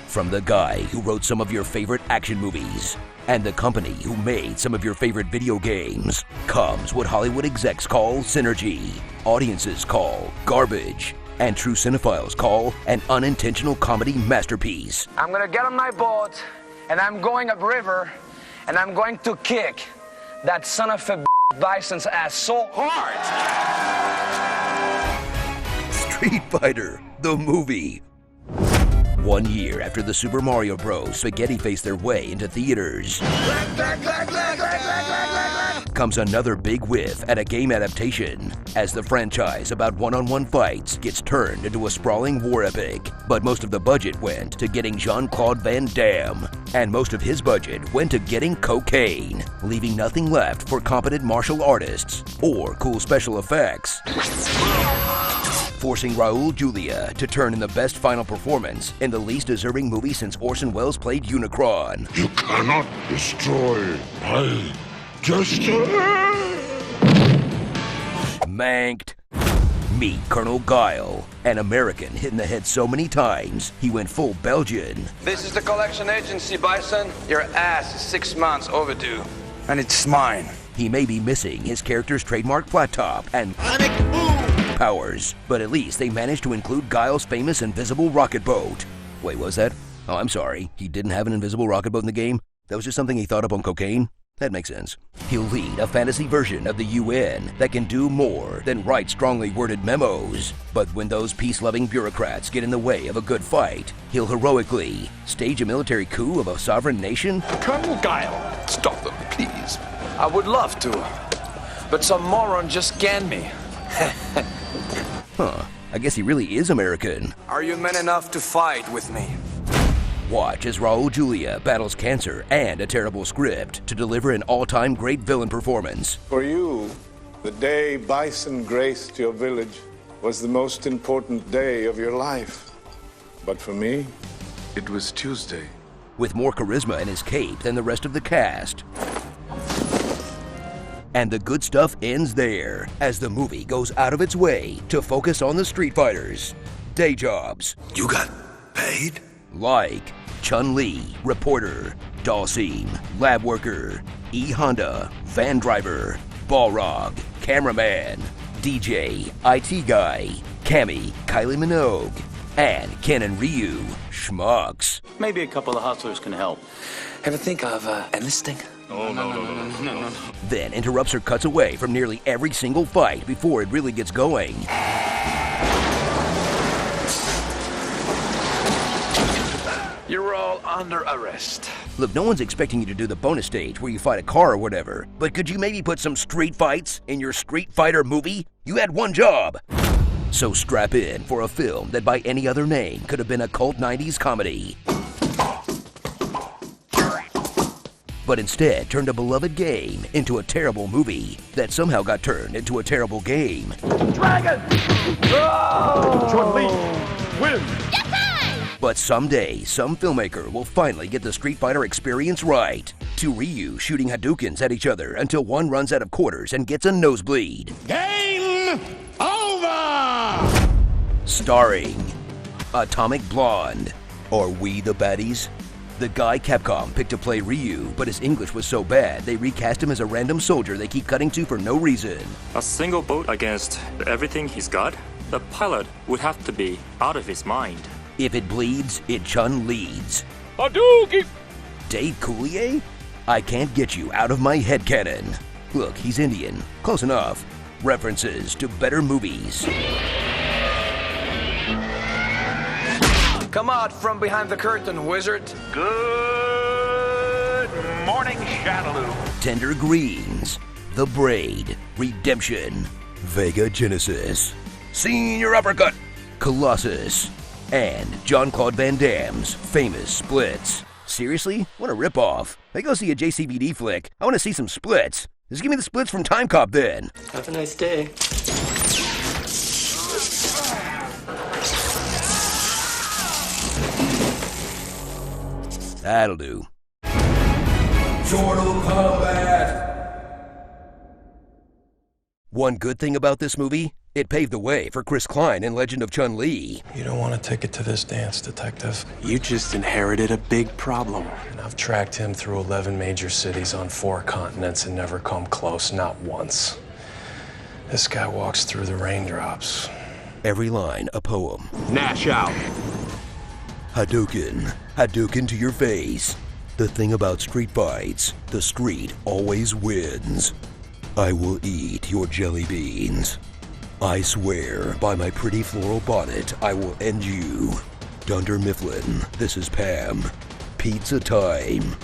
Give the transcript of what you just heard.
From the guy who wrote some of your favorite action movies and the company who made some of your favorite video games comes what Hollywood execs call synergy, audiences call garbage, and true cinephiles call an unintentional comedy masterpiece. I'm gonna get on my boat, and I'm going upriver, and I'm going to kick that son of a Bison's ass so hard. Street Fighter, the movie. 1 year after the Super Mario Bros. Spaghetti faced their way into theaters, comes another big whiff at a game adaptation as the franchise about one-on-one fights gets turned into a sprawling war epic. But most of the budget went to getting Jean-Claude Van Damme, and most of his budget went to getting cocaine, leaving nothing left for competent martial artists or cool special effects, forcing Raul Julia to turn in the best final performance in the least deserving movie since Orson Welles played Unicron. You cannot destroy my destiny. Manked. Meet Colonel Guile, an American hit in the head so many times he went full Belgian. This is the collection agency, Bison. Your ass is 6 months overdue, and it's mine. He may be missing his character's trademark flat top and powers, but at least they managed to include Guile's famous invisible rocket boat. Wait, what was that? Oh, I'm sorry. He didn't have an invisible rocket boat in the game? That was just something he thought up on cocaine? That makes sense. He'll lead a fantasy version of the UN that can do more than write strongly worded memos. But when those peace-loving bureaucrats get in the way of a good fight, he'll heroically stage a military coup of a sovereign nation? Colonel Guile, stop them, please. I would love to, but some moron just scanned me. Huh, I guess he really is American. Are you men enough to fight with me? Watch as Raul Julia battles cancer and a terrible script to deliver an all-time great villain performance. For you, the day Bison graced your village was the most important day of your life. But for me, it was Tuesday. With more charisma in his cape than the rest of the cast. And the good stuff ends there, as the movie goes out of its way to focus on the Street Fighters' day jobs. You got paid? Like Chun-Li, reporter, Dalsim, lab worker, E. Honda, van driver, Balrog, cameraman, DJ, IT guy, Cammy, Kylie Minogue, and Ken and Ryu, schmucks. Maybe a couple of hustlers can help. Ever think of enlisting? No. Then interrupts or cuts away from nearly every single fight before it really gets going. You're all under arrest. Look, no one's expecting you to do the bonus stage where you fight a car or whatever, but could you maybe put some street fights in your Street Fighter movie? You had one job. So strap in for a film that by any other name could have been a cult 90s comedy, but instead turned a beloved game into a terrible movie that somehow got turned into a terrible game. Dragon! Chun-Li, win! But someday, some filmmaker will finally get the Street Fighter experience right. To Ryu shooting Hadoukens at each other until one runs out of quarters and gets a nosebleed. Game over! Starring Atomic Blonde, or We the Baddies? The guy Capcom picked to play Ryu, but his English was so bad they recast him as a random soldier they keep cutting to for no reason. A single boat against everything he's got? The pilot would have to be out of his mind. If it bleeds, it Chun leads. Hadouken! Dave Coulier? I can't get you out of my headcanon. Look, he's Indian. Close enough. References to better movies. Come out from behind the curtain, wizard. Good morning, Shadaloo. Tender Greens. The Braid. Redemption. Vega Genesis. Senior Uppercut. Colossus. And Jean-Claude Van Damme's famous splits. Seriously? What a ripoff. I go see a JCVD flick. I want to see some splits. Just give me the splits from Time Cop then. Have a nice day. That'll do. Mortal Kombat! One good thing about this movie, It paved the way for Chris Klein in Legend of Chun-Li. You don't want a ticket to this dance, Detective. You just inherited a big problem. And I've tracked him through 11 major cities on 4 continents and never come close, not once. This guy walks through the raindrops. Every line a poem. Nash out. Hadouken. Hadouken to your face. The thing about street fights, the street always wins. I will eat your jelly beans. I swear, by my pretty floral bonnet, I will end you. Dunder Mifflin, this is Pam. Pizza time.